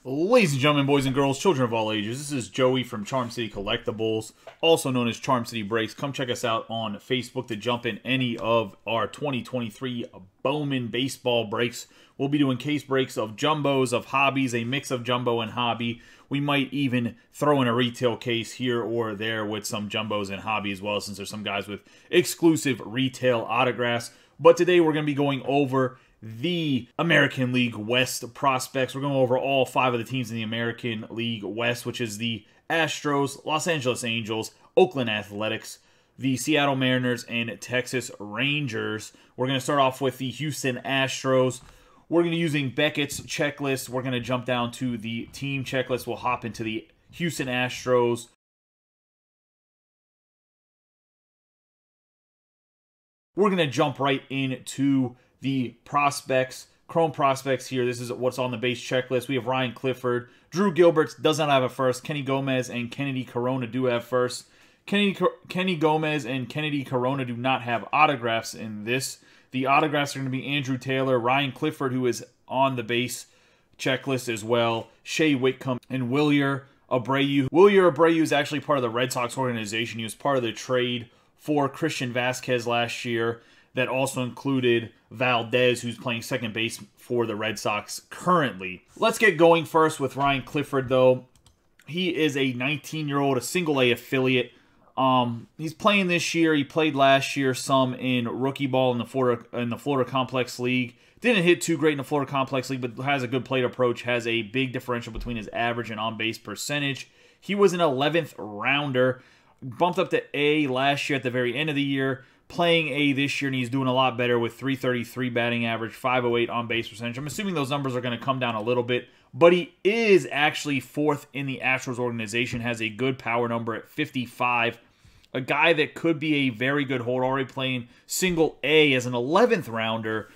Ladies and gentlemen, boys and girls, children of all ages, this is Joey from Charm City Collectibles, also known as Charm City Breaks. Come check us out on Facebook to jump in any of our 2023 Bowman baseball breaks. We'll be doing case breaks of jumbos, of hobbies, a mix of jumbo and hobby. We might even throw in a retail case here or there with some jumbos and hobby as well, since there's some guys with exclusive retail autographs. But today we're going to be going over the American League West prospects. We're going over all 5 of the teams in the American League West, which is the Astros, Los Angeles Angels, Oakland Athletics, the Seattle Mariners, and Texas Rangers. We're going to start off with the Houston Astros. We're going to be using Beckett's checklist. We're going to jump down to the team checklist. We'll hop into the Houston Astros. We're going to jump right into the prospects, Chrome prospects here. This is what's on the base checklist. We have Ryan Clifford. Drew Gilbert does not have a first. Kenny Gomez and Kennedy Corona do have first. Kenny Gomez and Kennedy Corona do not have autographs in this. The autographs are going to be Andrew Taylor, Ryan Clifford, who is on the base checklist as well, Shea Whitcomb, and Wilyer Abreu. Wilyer Abreu is actually part of the Red Sox organization. He was part of the trade for Christian Vasquez last year. That also included Valdez, who's playing second base for the Red Sox currently. Let's get going first with Ryan Clifford, though. He is a 19-year-old, a single-A affiliate. He's playing this year. He played last year some in rookie ball in the Florida Complex League. Didn't hit too great in the Florida Complex League, but has a good plate approach, has a big differential between his average and on-base percentage. He was an 11th rounder, bumped up to A last year at the very end of the year. Playing A this year, and he's doing a lot better with 333 batting average, 508 on-base percentage. I'm assuming those numbers are going to come down a little bit, but he is actually 4th in the Astros organization, has a good power number at 55. A guy that could be a very good hold, already playing single A as an 11th rounder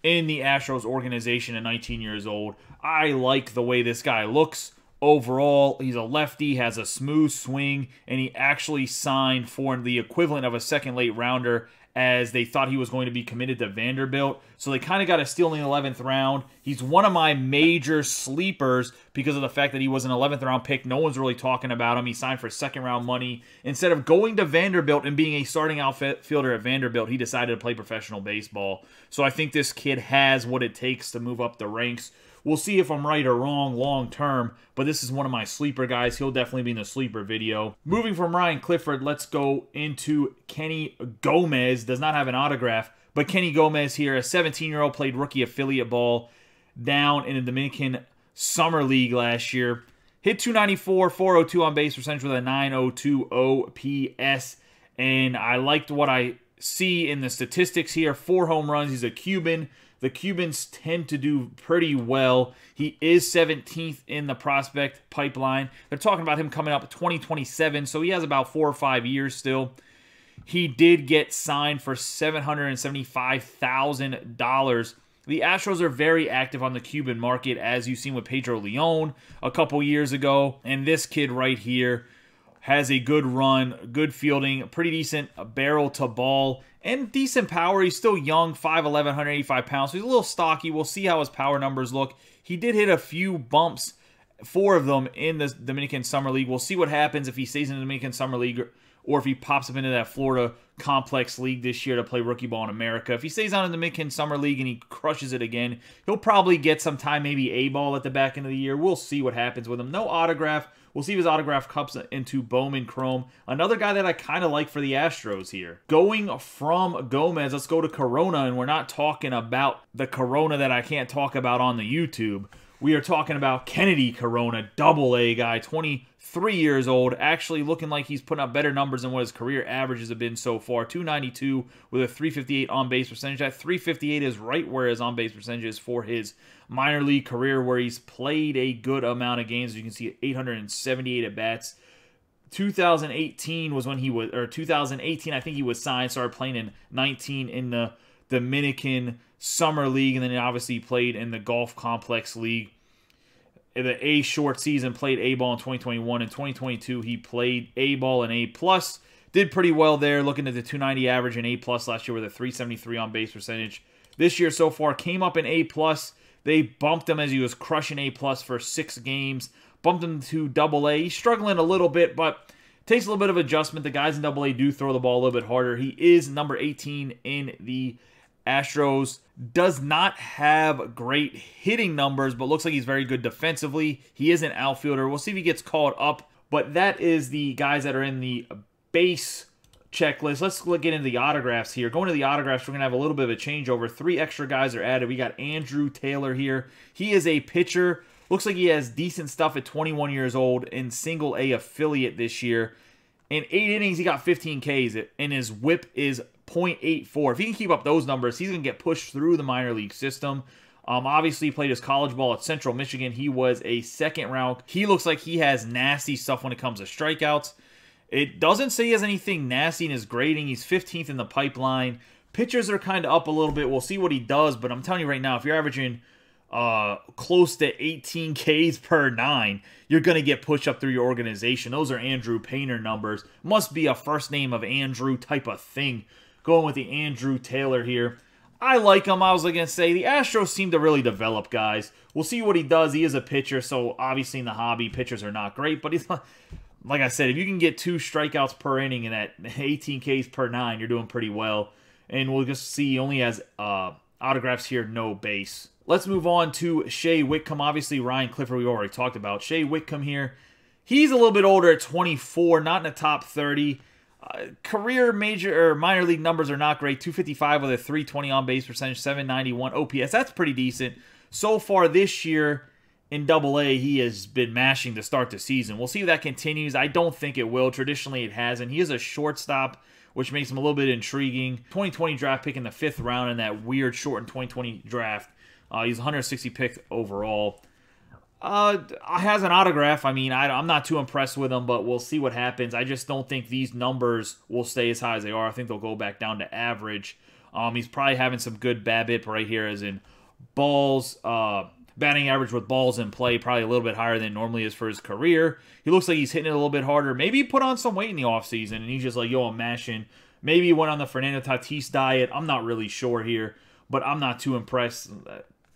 in the Astros organization at 19 years old. I like the way this guy looks. Overall, he's a lefty, has a smooth swing, and he actually signed for the equivalent of a second late rounder, as they thought he was going to be committed to Vanderbilt. So they kind of got a steal in the 11th round. He's one of my major sleepers because of the fact that he was an 11th round pick. No one's really talking about him. He signed for second round money. Instead of going to Vanderbilt and being a starting outfielder at Vanderbilt, he decided to play professional baseball. So I think this kid has what it takes to move up the ranks. We'll see if I'm right or wrong long term, but this is one of my sleeper guys. He'll definitely be in the sleeper video. Moving from Ryan Clifford, let's go into Kenny Gomez. Does not have an autograph, but Kenny Gomez here, a 17-year-old, played rookie affiliate ball down in the Dominican Summer League last year. Hit 294, 402 on base percentage with a 902 OPS, and I liked what I see in the statistics here. 4 home runs. He's a Cuban. The Cubans tend to do pretty well. He is 17th in the prospect pipeline. They're talking about him coming up 2027, so he has about 4 or 5 years still. He did get signed for $775,000. The Astros are very active on the Cuban market, as you've seen with Pedro Leon a couple years ago. And this kid right here has a good run, good fielding, pretty decent barrel to ball, and decent power. He's still young, 5'11", 185 pounds, so he's a little stocky. We'll see how his power numbers look. He did hit a few bumps, 4 of them in the Dominican Summer League. We'll see what happens if he stays in the Dominican Summer League or if he pops up into that Florida Complex League this year to play rookie ball in America. If he stays on in the Dominican Summer League and he crushes it again, he'll probably get some time, maybe A-ball at the back end of the year. We'll see what happens with him. No autograph. We'll see if his autograph comes into Bowman Chrome. Another guy that I kind of like for the Astros here. Going from Gomez, let's go to Corona, and we're not talking about the Corona that I can't talk about on the YouTube. We are talking about Kennedy Corona, double-A guy, 23 years old, actually looking like he's putting up better numbers than what his career averages have been so far. 292 with a 358 on-base percentage. That 358 is right where his on-base percentage is for his minor league career, where he's played a good amount of games. As you can see, 878 at-bats. 2018 was when he was, or 2018, I think he was signed, started playing in 19 in the Dominican Summer League, and then he obviously played in the Golf Complex League. In the A short season, played A-ball in 2021. In 2022, he played A-ball and A+. Did pretty well there, looking at the 290 average and A+ last year with a 373 on base percentage. This year so far came up in A+, They bumped him as he was crushing A+ for 6 games. Bumped him to AA. He's struggling a little bit, but takes a little bit of adjustment. The guys in AA do throw the ball a little bit harder. He is number 18 in the Astros. Does not have great hitting numbers, but looks like he's very good defensively. He is an outfielder. We'll see if he gets called up. But that is the guys that are in the base checklist. Let's get into the autographs here. Going to the autographs, we're going to have a little bit of a changeover. 3 extra guys are added. We got Andrew Taylor here. He is a pitcher. Looks like he has decent stuff at 21 years old in single A affiliate this year. In 8 innings, he got 15 Ks, and his whip is .84. If he can keep up those numbers, he's going to get pushed through the minor league system. Obviously, he played his college ball at Central Michigan. He was a 2nd round. He looks like he has nasty stuff when it comes to strikeouts. It doesn't say he has anything nasty in his grading. He's 15th in the pipeline. Pitchers are kind of up a little bit. We'll see what he does, but I'm telling you right now, if you're averaging close to 18 Ks per 9, you're going to get pushed up through your organization. Those are Andrew Painter numbers. Must be a first name of Andrew type of thing. Going with the Andrew Taylor here. I like him. I was going to say, the Astros seem to really develop guys. We'll see what he does. He is a pitcher, so obviously in the hobby, pitchers are not great, but he's not, like I said, if you can get 2 strikeouts per inning and at 18 Ks per 9, you're doing pretty well. And we'll just see, he only has autographs here, no base. Let's move on to Shea Whitcomb. Obviously, Ryan Clifford, we already talked about. Shea Whitcomb here. He's a little bit older at 24, not in the top 30. Career major or minor league numbers are not great. 255 with a 320 on base percentage, 791 OPS. That's pretty decent. So far this year in AA, he has been mashing to start the season. We'll see if that continues. I don't think it will. Traditionally, it hasn't. He is a shortstop, which makes him a little bit intriguing. 2020 draft pick in the 5th round in that weird shortened 2020 draft. He's 160 picked overall. Has an autograph. I mean, I'm not too impressed with him, but we'll see what happens. I just don't think these numbers will stay as high as they are. I think they'll go back down to average. He's probably having some good BABIP right here, as in balls, batting average with balls in play, probably a little bit higher than it normally is for his career. He looks like he's hitting it a little bit harder. Maybe he put on some weight in the offseason, and he's just like, yo, I'm mashing. Maybe he went on the Fernando Tatis diet. I'm not really sure here, but I'm not too impressed.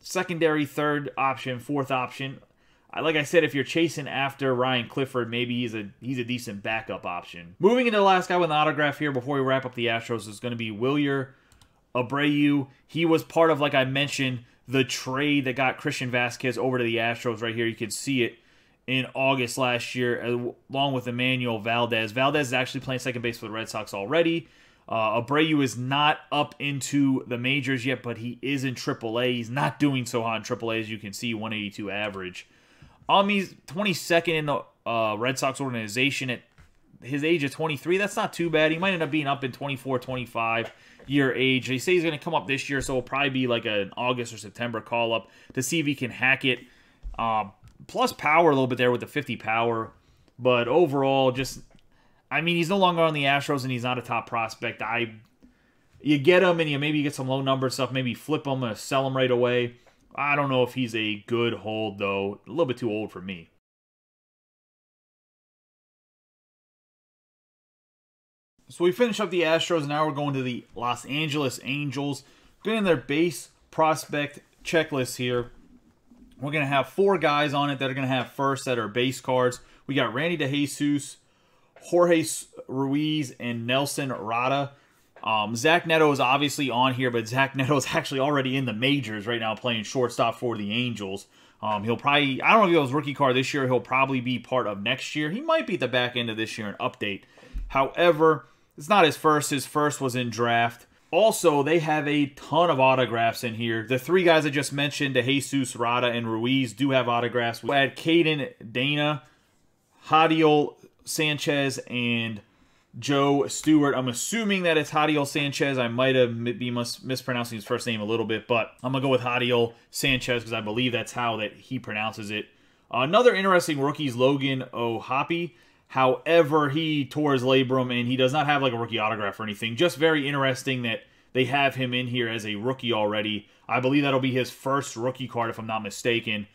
Secondary, 3rd option, 4th option. Like I said, if you're chasing after Ryan Clifford, maybe he's a decent backup option. Moving into the last guy with an autograph here before we wrap up the Astros is going to be Wilyer Abreu. He was part of, like I mentioned, the trade that got Christian Vasquez over to the Astros right here. You can see it in August last year, along with Emmanuel Valdez. Valdez is actually playing second base for the Red Sox already. Abreu is not up into the majors yet, but he is in AAA. He's not doing so hot in AAA, as you can see, 182 average. He's 22nd in the Red Sox organization at his age of 23. That's not too bad. He might end up being up in 24, 25 year age. They say he's going to come up this year, so it'll probably be like an August or September call-up to see if he can hack it. Plus power a little bit there with the 50 power. But overall, just, I mean, he's no longer on the Astros, and he's not a top prospect. You get him, and maybe you get some low number stuff. Maybe flip him and sell him right away. I don't know if he's a good hold, though. A little bit too old for me. So we finish up the Astros, and now we're going to the Los Angeles Angels. Getting their base prospect checklist here. We're going to have 4 guys on it that are going to have first that are base cards. We got Randy DeJesus, Jorge Ruiz, and Nelson Rada. Zach Neto is obviously on here, but Zach Neto is actually already in the majors right now playing shortstop for the Angels. He'll probably, I don't know if he has rookie card this year. He'll probably be part of next year. He might be at the back end of this year and update. However, it's not his first. His first was in draft. Also, they have a ton of autographs in here. The 3 guys I just mentioned, DeJesus, Rada, and Ruiz, do have autographs. We had Caden Dana, Jadiel Sanchez, and Joe Stewart. I'm assuming that it's Jadiel Sanchez. I might have be mispronouncing his first name a little bit, but I'm going to go with Jadiel Sanchez because I believe that's how that he pronounces it. Another interesting rookie is Logan O'Hoppe. However, he tore his labrum, and he does not have like a rookie autograph or anything. Just very interesting that they have him in here as a rookie already. I believe that'll be his first rookie card, if I'm not mistaken.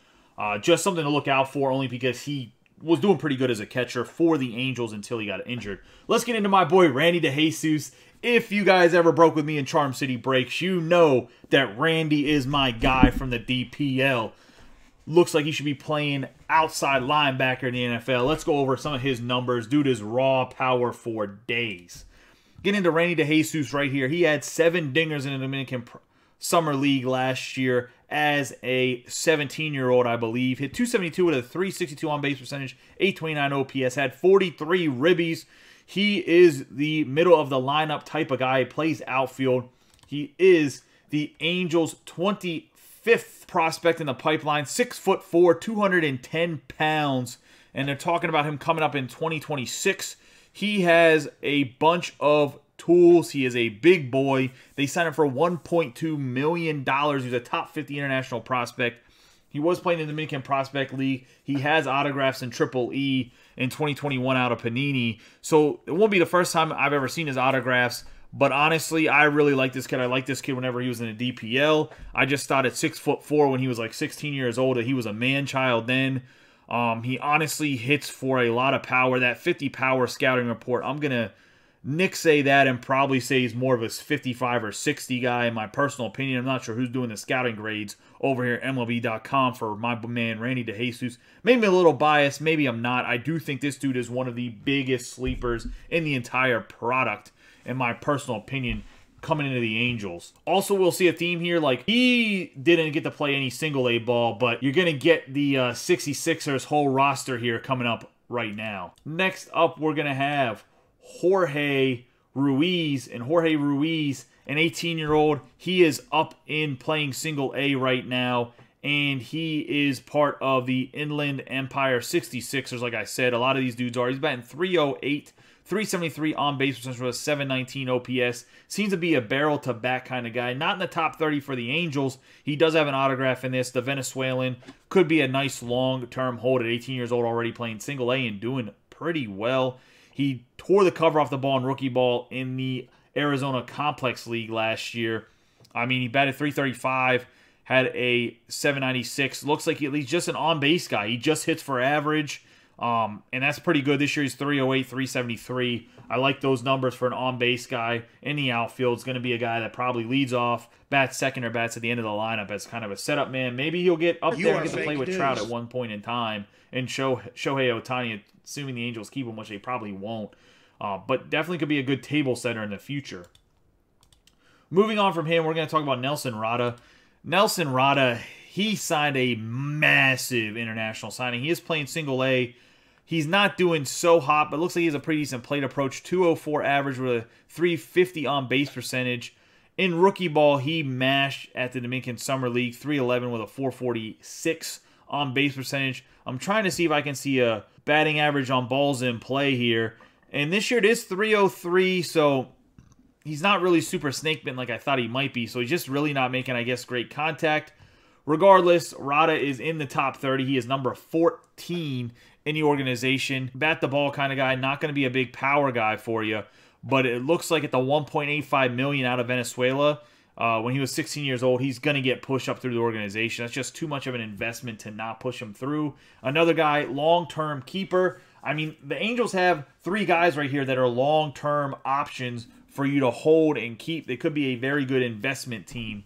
Just something to look out for, only because he was doing pretty good as a catcher for the Angels until he got injured. Let's get into my boy Randy DeJesus. If you guys ever broke with me in Charm City Breaks, you know that Randy is my guy from the DPL. Looks like he should be playing outside linebacker in the NFL. Let's go over some of his numbers. Dude is raw power for days. Getting into Randy DeJesus right here. He had 7 dingers in the Dominican Summer League last year as a 17-year-old, I believe. Hit 272 with a 362 on-base percentage, 829 OPS, had 43 ribbies. He is the middle of the lineup type of guy. He plays outfield. He is the Angels' 25th prospect in the pipeline, 6'4", 210 pounds, and they're talking about him coming up in 2026. He has a bunch of tools. He is a big boy. They signed him for $1.2 million. He's a top 50 international prospect. He was playing in the Dominican Prospect League. He has autographs in Triple E in 2021 out of Panini. So it won't be the first time I've ever seen his autographs. But honestly, I really like this kid. I liked this kid whenever he was in the DPL. I just thought at 6'4" when he was like 16 years old that he was a man-child then. He honestly hits for a lot of power. That 50 power scouting report, I'm going to say that and probably say he's more of a 55 or 60 guy in my personal opinion. I'm not sure who's doing the scouting grades over here at MLB.com for my man Randy DeJesus. Maybe a little biased, maybe I'm not. I do think this dude is one of the biggest sleepers in the entire product, in my personal opinion, coming into the Angels. Also, we'll see a theme here. Like, he didn't get to play any single-A ball, but you're going to get the 66ers whole roster here coming up right now. Next up, we're going to have Jorge Ruiz. And Jorge Ruiz, an 18-year-old, he is up in playing single-A right now. And he is part of the Inland Empire 66ers, like I said. A lot of these dudes are. He's batting .308. 373 on base percentage with a 719 OPS. Seems to be a barrel to back kind of guy. Not in the top 30 for the Angels. He does have an autograph in this. The Venezuelan could be a nice long-term hold at 18 years old, already playing single A and doing pretty well. He tore the cover off the ball in rookie ball in the Arizona Complex League last year. I mean, he batted .335, had a 796. Looks like he's just an on-base guy. He just hits for average. And that's pretty good. This year he's .308, 373. I like those numbers for an on-base guy in the outfield. It's going to be a guy that probably leads off, bats second, or bats at the end of the lineup as kind of a setup man. Maybe he'll get up there and get to play with Trout at one point in time and Shohei Ohtani, assuming the Angels keep him, which they probably won't. But definitely could be a good table setter in the future. Moving on from him, we're going to talk about Nelson Rada. Nelson Rada, he signed a massive international signing. He is playing single A. He's not doing so hot, but looks like he has a pretty decent plate approach. 204 average with a 350 on base percentage. In rookie ball, he mashed at the Dominican Summer League, 311 with a 446 on base percentage. I'm trying to see if I can see a batting average on balls in play here. And this year it is 303, so he's not really super snake bitten like I thought he might be. So he's just really not making, I guess, great contact. Regardless, Rada is in the top 30. He is number 14 in the organization. Bat the ball kind of guy. Not going to be a big power guy for you. But it looks like at the $1.85 million out of Venezuela, when he was 16 years old, he's going to get pushed up through the organization. That's just too much of an investment to not push him through. Another guy, long-term keeper. I mean, the Angels have 3 guys right here that are long-term options for you to hold and keep. They could be a very good investment team,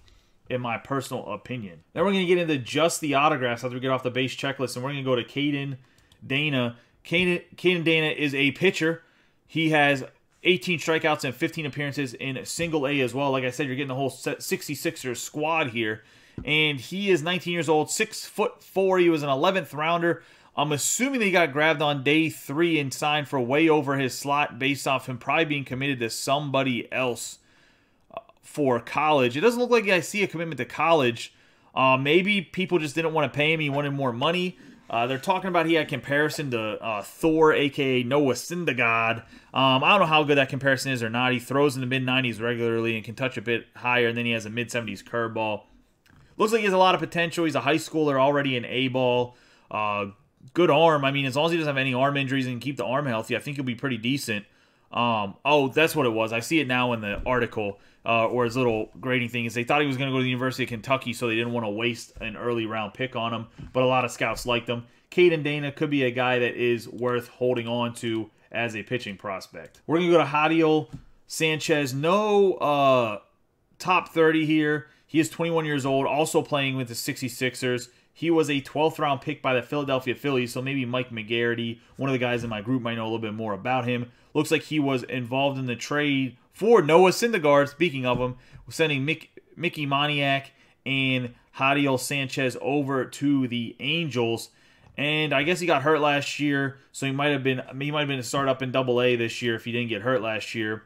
in my personal opinion. Then we're going to get into just the autographs after we get off the base checklist, and we're going to go to Caden Dana. Caden Dana is a pitcher. He has 18 strikeouts and 15 appearances in single A as well. Like I said, you're getting the whole 66ers squad here. And he is 19 years old, 6'4". He was an 11th rounder. I'm assuming that he got grabbed on day 3 and signed for way over his slot based off him probably being committed to somebody else for college. It doesn't look like I see a commitment to college. Maybe people just didn't want to pay him. He wanted more money. They're talking about he had comparison to Thor, a.k.a. Noah Syndergaard. I don't know how good that comparison is or not. He throws in the mid-90s regularly and can touch a bit higher, and then he has a mid-70s curveball. Looks like he has a lot of potential. He's a high schooler already in A-ball. Good arm. I mean, as long as he doesn't have any arm injuries and keep the arm healthy, I think he'll be pretty decent. Oh, that's what it was. I see it now in the article, or his little grading thing, is they thought he was going to go to the University of Kentucky, so they didn't want to waste an early round pick on him, but a lot of scouts liked him. Caden Dana could be a guy that is worth holding on to as a pitching prospect. We're going to go to Jadiel Sanchez. No top 30 here. He is 21 years old, also playing with the 66ers. He was a 12th round pick by the Philadelphia Phillies, so maybe Mike McGarity, one of the guys in my group, might know a little bit more about him. Looks like he was involved in the trade for Noah Syndergaard, speaking of him, sending Mickey Moniak and Jadiel Sanchez over to the Angels. And I guess he got hurt last year, so he might have been a start up in Double-A this year if he didn't get hurt last year.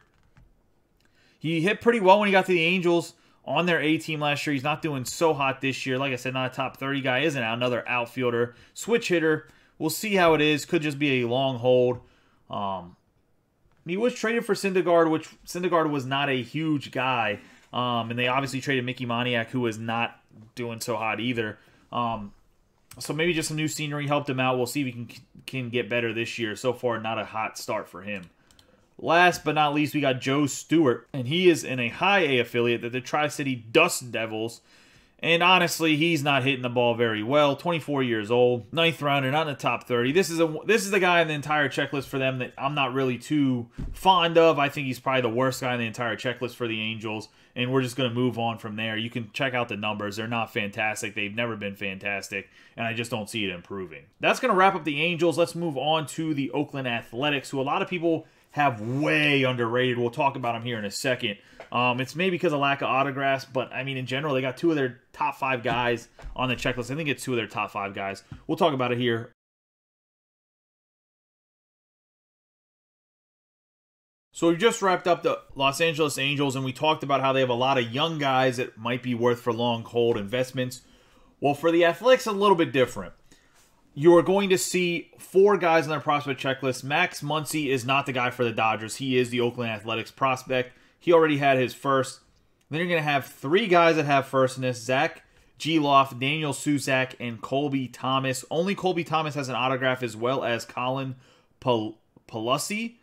He hit pretty well when he got to the Angels on their A team last year. He's not doing so hot this year. Like I said, not a top 30 guy. Isn't another outfielder. Switch hitter. We'll see how it is. Could just be a long hold. He was traded for Syndergaard, which Syndergaard was not a huge guy. And they obviously traded Mickey Moniak, who was not doing so hot either. So maybe just some new scenery helped him out. We'll see if he can get better this year. So far, not a hot start for him. Last but not least, we got Joe Stewart, and he is in a high A affiliate, the Tri-City Dust Devils. And honestly, he's not hitting the ball very well. 24 years old, 9th rounder, not in the top 30. This is the guy in the entire checklist for them that I'm not really too fond of. I think he's probably the worst guy in the entire checklist for the Angels, and we're just going to move on from there. You can check out the numbers. They're not fantastic. They've never been fantastic, and I just don't see it improving. That's going to wrap up the Angels. Let's move on to the Oakland Athletics, who a lot of people have way underrated. We'll talk about them here in a second. It's maybe because of lack of autographs, but I mean, in general, they got 2 of their top 5 guys on the checklist. I think it's 2 of their top 5 guys. We'll talk about it here. So we just wrapped up the Los Angeles Angels, and we talked about how they have a lot of young guys that might be worth for long hold investments. Well, for the Athletics, a little bit different. You're going to see 4 guys on their prospect checklist. Max Muncy is not the guy for the Dodgers. He is the Oakland Athletics prospect. He already had his first. Then you're going to have 3 guys that have first in this. Zach Gelof, Daniel Susac, and Colby Thomas. Only Colby Thomas has an autograph, as well as Colin Pelusi,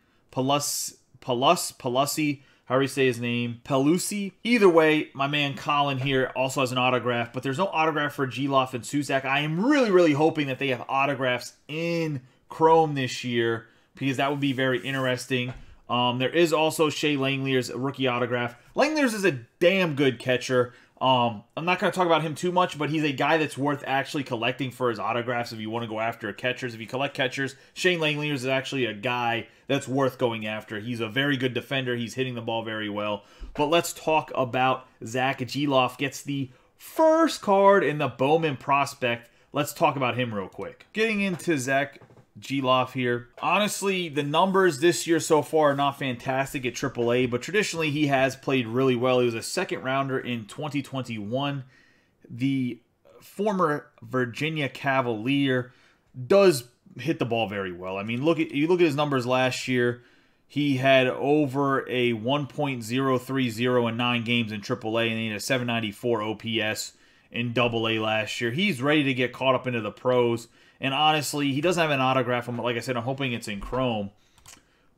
however you say his name, Pelusi. Either way, my man Colin here also has an autograph, but there's no autograph for Gelof and Susac. I am really, really hoping that they have autographs in Chrome this year, because that would be very interesting. There is also Shea Langlier's rookie autograph. Langlier's is a damn good catcher. I'm not going to talk about him too much, but he's a guy that's worth actually collecting for his autographs if you want to go after catchers. If you collect catchers, Shane Langlier's is actually a guy that's worth going after. He's a very good defender. He's hitting the ball very well. But let's talk about Zach Gelof. Gets the first card in the Bowman prospect. Let's talk about him real quick. Getting into Zach Gelof here. Honestly, the numbers this year so far are not fantastic at AAA, but traditionally he has played really well. He was a 2nd rounder in 2021. The former Virginia Cavalier does hit the ball very well. I mean, you look at his numbers last year. He had over a 1.030 in 9 games in AAA, and he had a 794 OPS in AA last year. He's ready to get caught up into the pros. And honestly, he doesn't have an autograph. Like I said, I'm hoping it's in Chrome.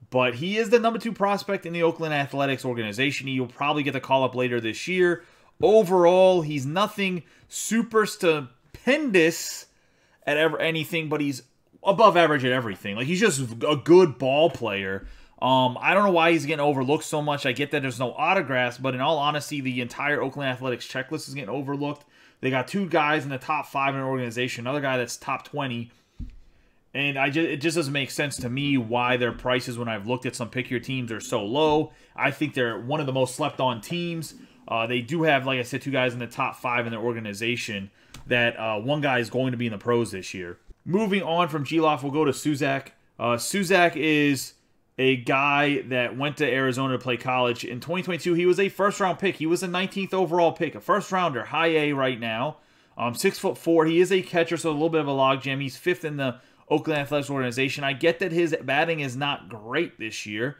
But he is the number 2 prospect in the Oakland Athletics organization. He'll probably get the call-up later this year. Overall, he's nothing super stupendous at anything, but he's above average at everything. Like, he's just a good ball player. I don't know why he's getting overlooked so much. I get that there's no autographs, but in all honesty, the entire Oakland Athletics checklist is getting overlooked. They got 2 guys in the top 5 in an organization, another guy that's top 20. And it just doesn't make sense to me why their prices, when I've looked at some pickier teams, are so low. I think they're one of the most slept-on teams. They do have, like I said, 2 guys in the top 5 in their organization. That one guy is going to be in the pros this year. Moving on from Gelof, we'll go to Susac. Susac is a guy that went to Arizona to play college. In 2022, he was a first-round pick. He was a 19th overall pick, a first-rounder, high A right now. 6'4". He is a catcher, so a little bit of a logjam. He's 5th in the Oakland Athletics organization. I get that his batting is not great this year,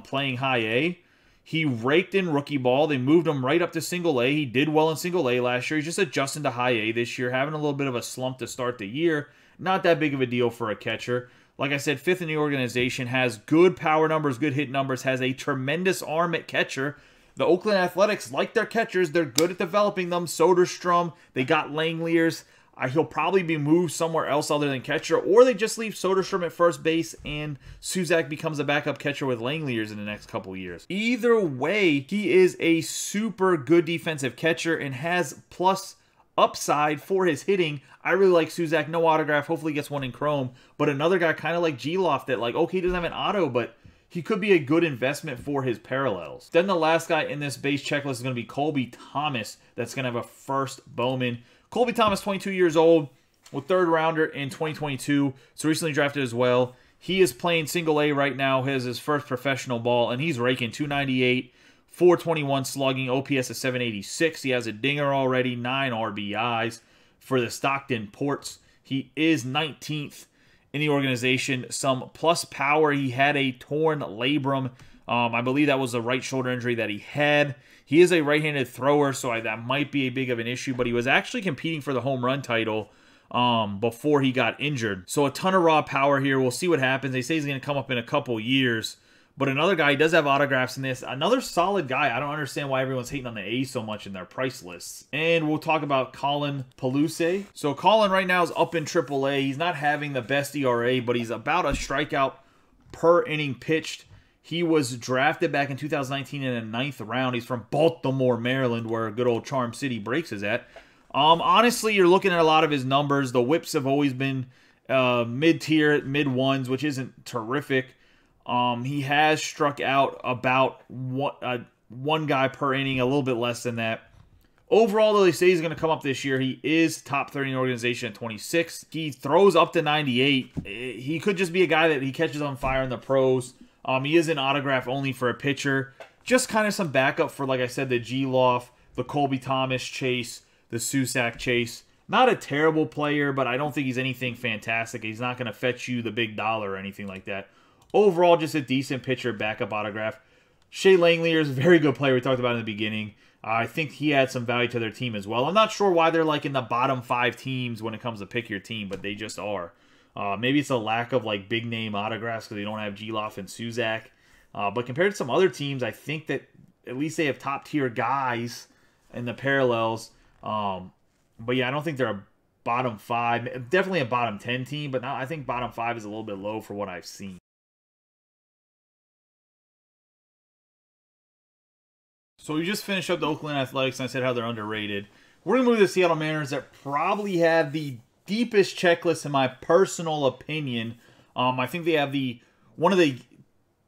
playing high A. He raked in rookie ball. They moved him right up to single A. He did well in single A last year. He's just adjusting to high A this year, having a little bit of a slump to start the year. Not that big of a deal for a catcher. Like I said, 5th in the organization, has good power numbers, good hit numbers, has a tremendous arm at catcher. The Oakland Athletics like their catchers. They're good at developing them. Soderstrom, they got Langeliers. He'll probably be moved somewhere else other than catcher, or they just leave Soderstrom at first base and Suzak becomes a backup catcher with Langeliers in the next couple years. Either way, he is a super good defensive catcher and has plus upside for his hitting. I really like Suzak. No autograph. Hopefully he gets one in chrome. But another guy kind of like Gelof that, like, okay, he doesn't have an auto, but he could be a good investment for his parallels. Then the last guy in this base checklist is going to be Colby Thomas. That's going to have a first Bowman. Colby Thomas, 22 years old, with 3rd rounder in 2022, so recently drafted as well. He is playing single A right now, has his first professional ball, and he's raking 298, 421 slugging, OPS of 786. He has a dinger already, 9 RBIs for the Stockton Ports. He is 19th in the organization. Some plus power. He had a torn labrum. I believe that was a right shoulder injury that he had. He is a right-handed thrower, so that might be a big of an issue, but he was actually competing for the home run title before he got injured. So a ton of raw power here. We'll see what happens. They say he's going to come up in a couple years. But another guy, he does have autographs in this. Another solid guy. I don't understand why everyone's hating on the A's so much in their price lists. And we'll talk about Colin Pelouse. So Colin right now is up in AAA. He's not having the best ERA, but he's about a strikeout per inning pitched. He was drafted back in 2019 in the 9th round. He's from Baltimore, Maryland, where good old Charm City Breaks is at. Honestly, you're looking at a lot of his numbers. The whips have always been mid-tier, mid-ones, which isn't terrific. He has struck out about one guy per inning, a little bit less than that. Overall, though, they say he's going to come up this year. He is top 30 in the organization at 26. He throws up to 98. He could just be a guy that he catches on fire in the pros. He is an autograph only for a pitcher. Just kind of some backup for, like I said, the Gelof, the Colby Thomas chase, the Susac chase. Not a terrible player, but I don't think he's anything fantastic. He's not going to fetch you the big dollar or anything like that. Overall, just a decent pitcher, backup autograph. Shea Langeliers is a very good player we talked about in the beginning. I think he adds some value to their team as well. I'm not sure why they're like in the bottom 5 teams when it comes to pick your team, but they just are. Maybe it's a lack of like big name autographs because they don't have Gelof and Suzak. But compared to some other teams, I think that at least they have top tier guys in the parallels. But yeah, I don't think they're a bottom 5. Definitely a bottom 10 team, but now I think bottom 5 is a little bit low for what I've seen. So we just finished up the Oakland Athletics, and I said how they're underrated. We're going to move to the Seattle Mariners that probably have the deepest checklist in my personal opinion. I think they have one of the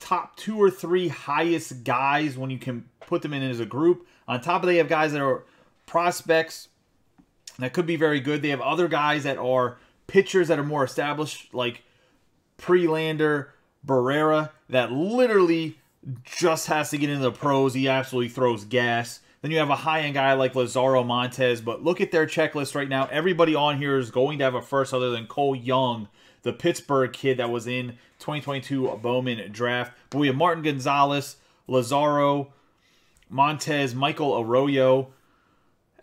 top 2 or 3 highest guys when you can put them in as a group. On top of that, they have guys that are prospects that could be very good. They have other guys that are pitchers that are more established, like Prelander, Barrera, that literally just has to get into the pros. He absolutely throws gas. Then you have a high-end guy like Lazaro Montes, but look at their checklist right now. Everybody on here is going to have a first other than Cole Young, the Pittsburgh kid that was in 2022 Bowman draft. But we have Martin Gonzalez, Lazaro, Montes, Michael Arroyo,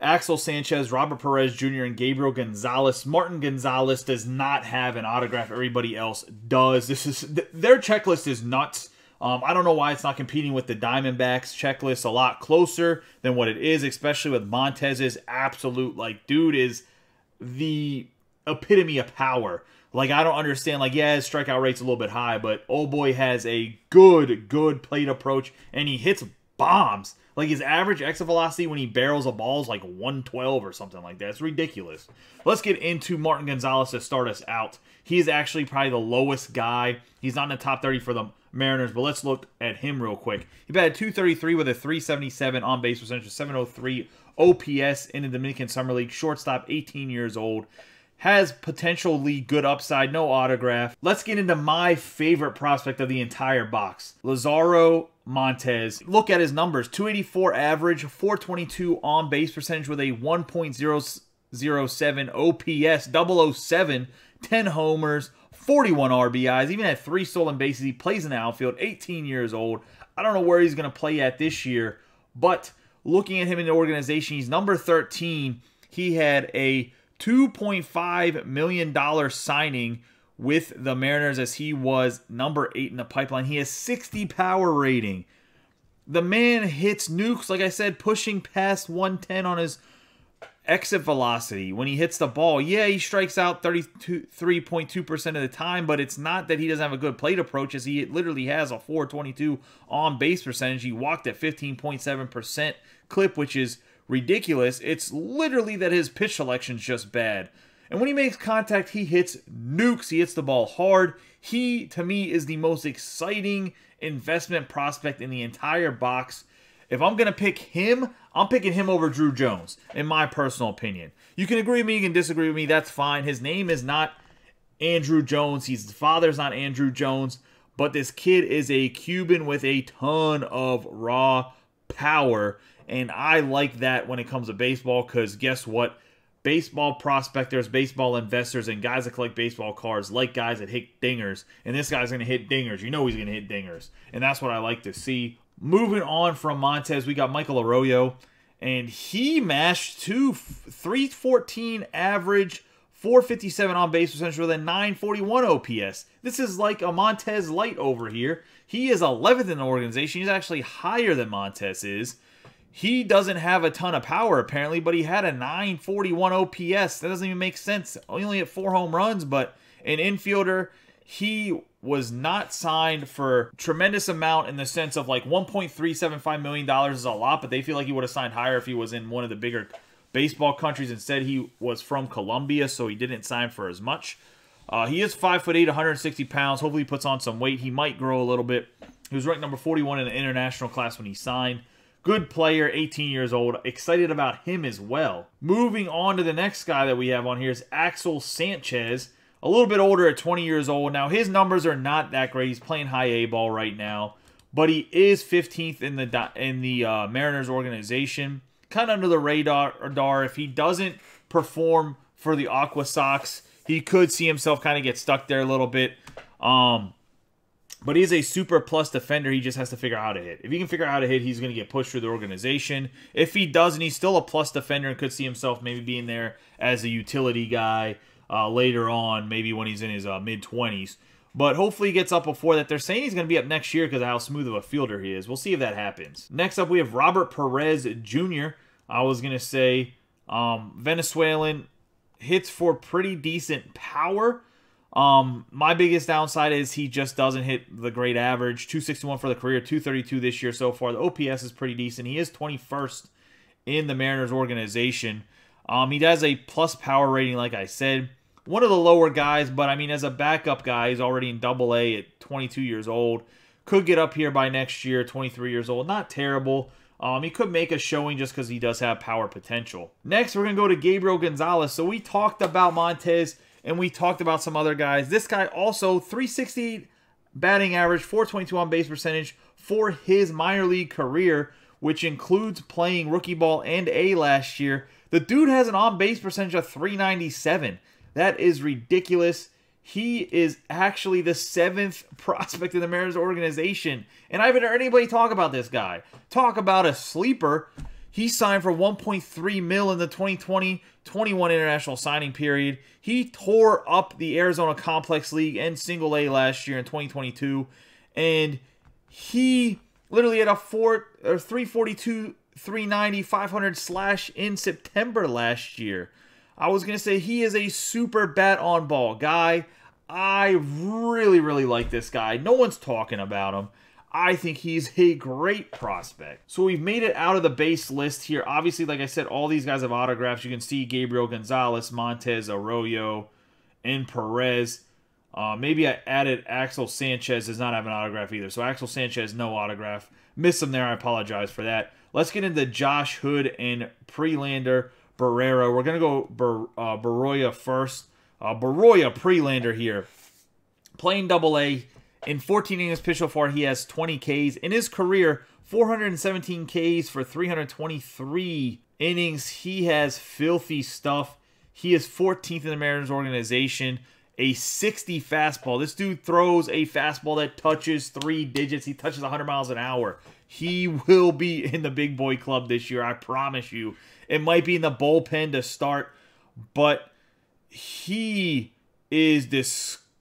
Axel Sanchez, Robert Perez Jr., and Gabriel Gonzalez. Martin Gonzalez does not have an autograph. Everybody else does. Their checklist is nuts. I don't know why it's not competing with the Diamondbacks checklist a lot closer than what it is, especially with Montez's absolute, like, dude is the epitome of power. Like, I don't understand. Like, yeah, his strikeout rate's a little bit high, but old boy has a good plate approach, and he hits bombs. Like, his average exit velocity when he barrels a ball is like 112 or something like that. It's ridiculous. Let's get into Martin Gonzalez to start us out. He's actually probably the lowest guy. He's not in the top 30 for the Mariners, but let's look at him real quick. He batted .233 with a .377 on-base percentage, 703 OPS in the Dominican Summer League. Shortstop, 18 years old. Has potentially good upside, no autograph. Let's get into my favorite prospect of the entire box, Lazaro Montes. Look at his numbers. .284 average, .422 on-base percentage with a 1.007 OPS, 007, 10 homers, 41 RBIs, even had 3 stolen bases. He plays in the outfield, 18 years old. I don't know where he's going to play at this year, but looking at him in the organization, he's number 13. He had a $2.5 million signing with the Mariners as he was number 8 in the pipeline. He has 60 power rating. The man hits nukes, like I said, pushing past 110 on his exit velocity when he hits the ball. Yeah, he strikes out 33.2% of the time, but it's not that he doesn't have a good plate approach, as he literally has a 422 on base percentage. He walked at 15.7% clip, which is ridiculous. It's literally that his pitch selection's just bad. And when he makes contact, he hits nukes. He hits the ball hard. He, to me, is the most exciting investment prospect in the entire box. If I'm going to pick him, I'm picking him over Drew Jones, in my personal opinion. You can agree with me, you can disagree with me, that's fine. His name is not Andrew Jones. His father's not Andrew Jones. But this kid is a Cuban with a ton of raw power. And I like that when it comes to baseball, because guess what? Baseball prospectors, baseball investors, and guys that collect baseball cards like guys that hit dingers. And this guy's going to hit dingers. You know he's going to hit dingers. And that's what I like to see. Moving on from Montez, we got Michael Arroyo. And he mashed 314 average, 457 on base percentage with a 941 OPS. This is like a Montez light over here. He is 11th in the organization. He's actually higher than Montez is. He doesn't have a ton of power, apparently, but he had a 941 OPS. That doesn't even make sense. He only hit 4 home runs, but an infielder, he was not signed for tremendous amount in the sense of like $1.375 million is a lot, but they feel like he would have signed higher if he was in one of the bigger baseball countries. Instead, he was from Colombia, so he didn't sign for as much. He is 5'8", 160 pounds. Hopefully he puts on some weight. He might grow a little bit. He was ranked number 41 in the international class when he signed. Good player, 18 years old. Excited about him as well. Moving on to the next guy that we have on here is Axel Sanchez. A little bit older at 20 years old. Now, his numbers are not that great. He's playing high A ball right now. But he is 15th in the Mariners organization. Kind of under the radar. If he doesn't perform for the Aqua Sox, he could see himself kind of get stuck there a little bit. But he's a super plus defender. He just has to figure out how to hit. If he can figure out how to hit, he's going to get pushed through the organization. If he doesn't, he's still a plus defender and could see himself maybe being there as a utility guy later on, maybe when he's in his mid-20s. But hopefully he gets up before that. They're saying he's going to be up next year because of how smooth of a fielder he is. We'll see if that happens. Next up, we have Robert Perez Jr. I was going to say Venezuelan, hits for pretty decent power. My biggest downside is he just doesn't hit the great average. 261 for the career, 232 this year so far. The OPS is pretty decent. He is 21st in the Mariners organization. He has a plus power rating, like I said. One of the lower guys, but I mean, as a backup guy, he's already in Double-A at 22 years old. Could get up here by next year, 23 years old. Not terrible. He could make a showing just because he does have power potential. Next, we're going to go to Gabriel Gonzalez. So we talked about Montez, and we talked about some other guys. This guy also, 368 batting average, 422 on base percentage for his minor league career, which includes playing rookie ball and A last year. The dude has an on base percentage of 397. That is ridiculous. He is actually the 7th prospect in the Mariners organization. And I haven't heard anybody talk about this guy. Talk about a sleeper. He signed for $1.3 million in the 2020-21 international signing period. He tore up the Arizona Complex League and Single A last year in 2022. And he literally had a 342, 390, 500 slash in September last year. I was going to say he is a super bat-on-ball guy. I really, really like this guy. No one's talking about him. I think he's a great prospect. So we've made it out of the base list here. Obviously, like I said, all these guys have autographs. You can see Gabriel Gonzalez, Montez, Arroyo, and Perez. Maybe I added Axel Sanchez does not have an autograph either. So Axel Sanchez, no autograph. Missed him there. I apologize for that. Let's get into Josh Hood and Prelander Barrera. We're going to go Barroya first. Barroya Prelander here. Playing Double-A. In 14 innings pitched so far, he has 20 Ks. In his career, 417 Ks for 323 innings. He has filthy stuff. He is 14th in the Mariners organization. A 60 fastball. This dude throws a fastball that touches 3 digits. He touches 100 miles an hour. He will be in the big boy club this year, I promise you. It might be in the bullpen to start, but he is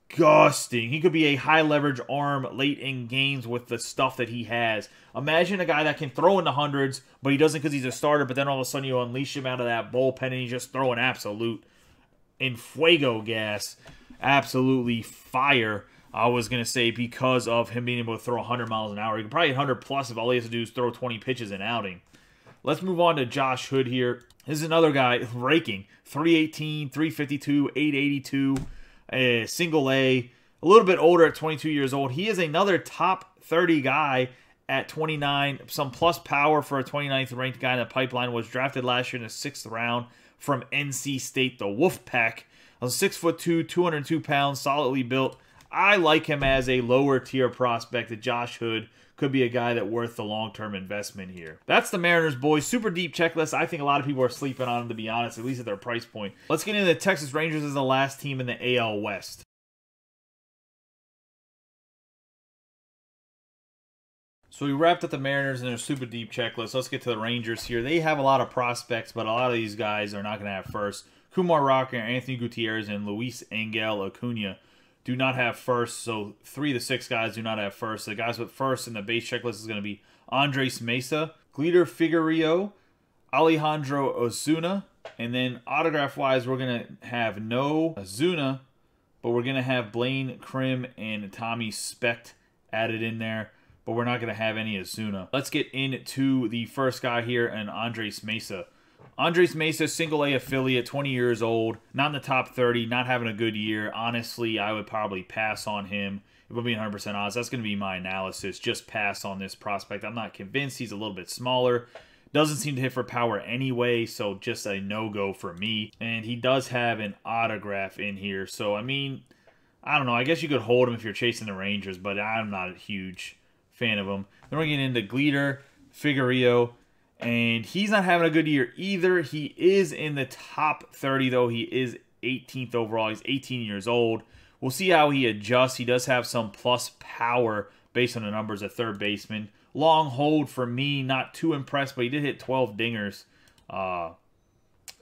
disgusting. He could be a high leverage arm late in games with the stuff that he has. Imagine a guy that can throw in the hundreds, but he doesn't because he's a starter, but then all of a sudden you unleash him out of that bullpen and he's just throwing absolute in fuego gas. Absolutely fire, I was going to say, because of him being able to throw 100 miles an hour. He could probably hit 100 plus if all he has to do is throw 20 pitches an outing. Let's move on to Josh Hood here. This is another guy raking. 318, 352, 882, single A. A little bit older at 22 years old. He is another top 30 guy at 29. Some plus power for a 29th ranked guy in the pipeline. Was drafted last year in the 6th round from NC State, the Wolfpack. 6'2", 202 pounds, solidly built. I like him as a lower tier prospect. That Josh Hood could be a guy that worth the long-term investment here. That's the Mariners, boys. Super deep checklist. I think a lot of people are sleeping on him, to be honest, at least at their price point. Let's get into the Texas Rangers as the last team in the AL West. So we wrapped up the Mariners and their super deep checklist. Let's get to the Rangers here. They have a lot of prospects, but a lot of these guys are not going to have first. Kumar Rocker, Anthony Gutierrez, and Luis Angel Acuna do not have first. So 3 of the 6 guys do not have first. The guys with first in the base checklist is going to be Andres Mesa, Glider Figueroa, Alejandro Ozuna, and then autograph-wise, we're going to have no Ozuna, but we're going to have Blaine Crim and Tommy Specht added in there, but we're not going to have any Ozuna. Let's get into the first guy here, and Andres Mesa. Andres Mesa, single A affiliate, 20 years old, not in the top 30, not having a good year. Honestly, I would probably pass on him. If I'm being 100% honest, that's going to be my analysis. Just pass on this prospect. I'm not convinced. He's a little bit smaller. Doesn't seem to hit for power anyway, so just a no-go for me. And he does have an autograph in here. So, I mean, I don't know. I guess you could hold him if you're chasing the Rangers, but I'm not a huge fan of him. Then we're getting into Glider Figueroa. And he's not having a good year either. He is in the top 30, though. He is 18th overall. He's 18 years old. We'll see how he adjusts. He does have some plus power based on the numbers at third baseman. Long hold for me. Not too impressed, but he did hit 12 dingers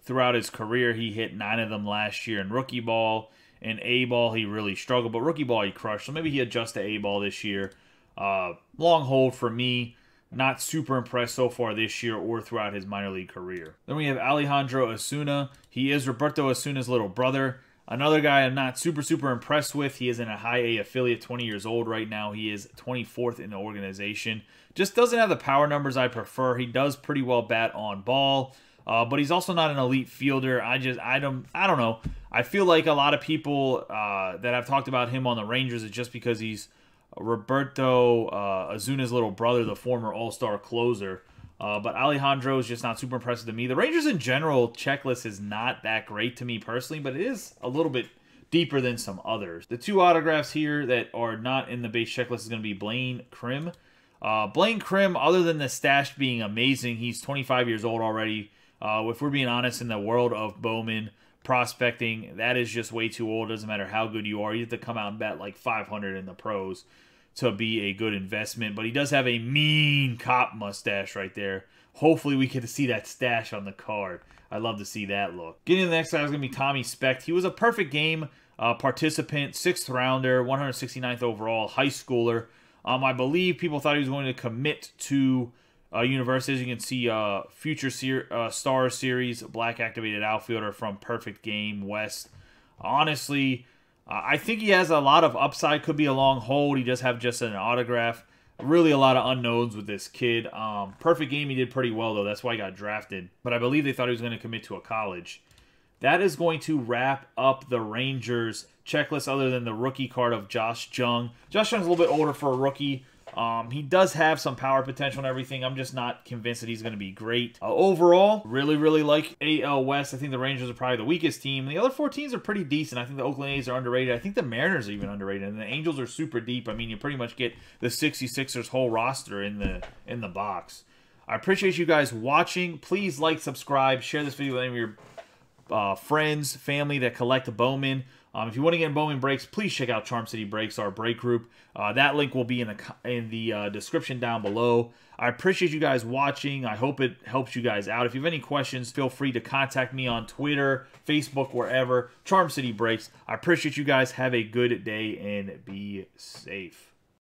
throughout his career. He hit 9 of them last year in rookie ball. In A-ball, he really struggled, but rookie ball, he crushed. So maybe he adjusts to A-ball this year. Long hold for me. Not super impressed so far this year or throughout his minor league career. Then we have Alejandro Ozuna. He is Roberto Osuna's little brother. Another guy I'm not super impressed with. He is in a high A affiliate, 20 years old right now. He is 24th in the organization. Just doesn't have the power numbers I prefer. He does pretty well bat on ball, but he's also not an elite fielder. I don't know. I feel like a lot of people that have talked about him on the Rangers is just because he's Roberto Osuna's little brother, the former All-Star closer. But Alejandro is just not super impressive to me. The Rangers in general checklist is not that great to me personally, but it is a little bit deeper than some others. The 2 autographs here that are not in the base checklist is going to be Blaine Crim. Blaine Crim, other than the stash being amazing, he's 25 years old already. If we're being honest, in the world of Bowman prospecting, that is just way too old. Doesn't matter how good you are. You have to come out and bat like 500 in the pros to be a good investment. But he does have a mean cop mustache right there. Hopefully we get to see that stash on the card. I'd love to see that look. Getting to the next guy is going to be Tommy Specht. He was a perfect game participant, 6th rounder, 169th overall, high schooler. I believe people thought he was going to commit to university. As you can see, Future Stars Series, black activated outfielder from Perfect Game West. Honestly, I think he has a lot of upside. Could be a long hold. He does have just an autograph. Really a lot of unknowns with this kid. Perfect Game, he did pretty well, though. That's why he got drafted. But I believe they thought he was going to commit to a college. That is going to wrap up the Rangers checklist, other than the rookie card of Josh Jung. Josh Jung's a little bit older for a rookie. He does have some power potential and everything. I'm just not convinced that he's going to be great. Overall, really like AL West. I think the Rangers are probably the weakest team. The other 4 teams are pretty decent. I think the Oakland A's are underrated. I think the Mariners are even underrated. And the Angels are super deep. I mean, you pretty much get the 66ers whole roster in the box. I appreciate you guys watching. Please like, subscribe, share this video with any of your friends, family that collect Bowman. If you want to get in Bowman breaks, please check out Charm City Breaks, our break group. That link will be in the description down below. I appreciate you guys watching. I hope it helps you guys out. If you have any questions, feel free to contact me on Twitter, Facebook, wherever. Charm City Breaks. I appreciate you guys. Have a good day and be safe.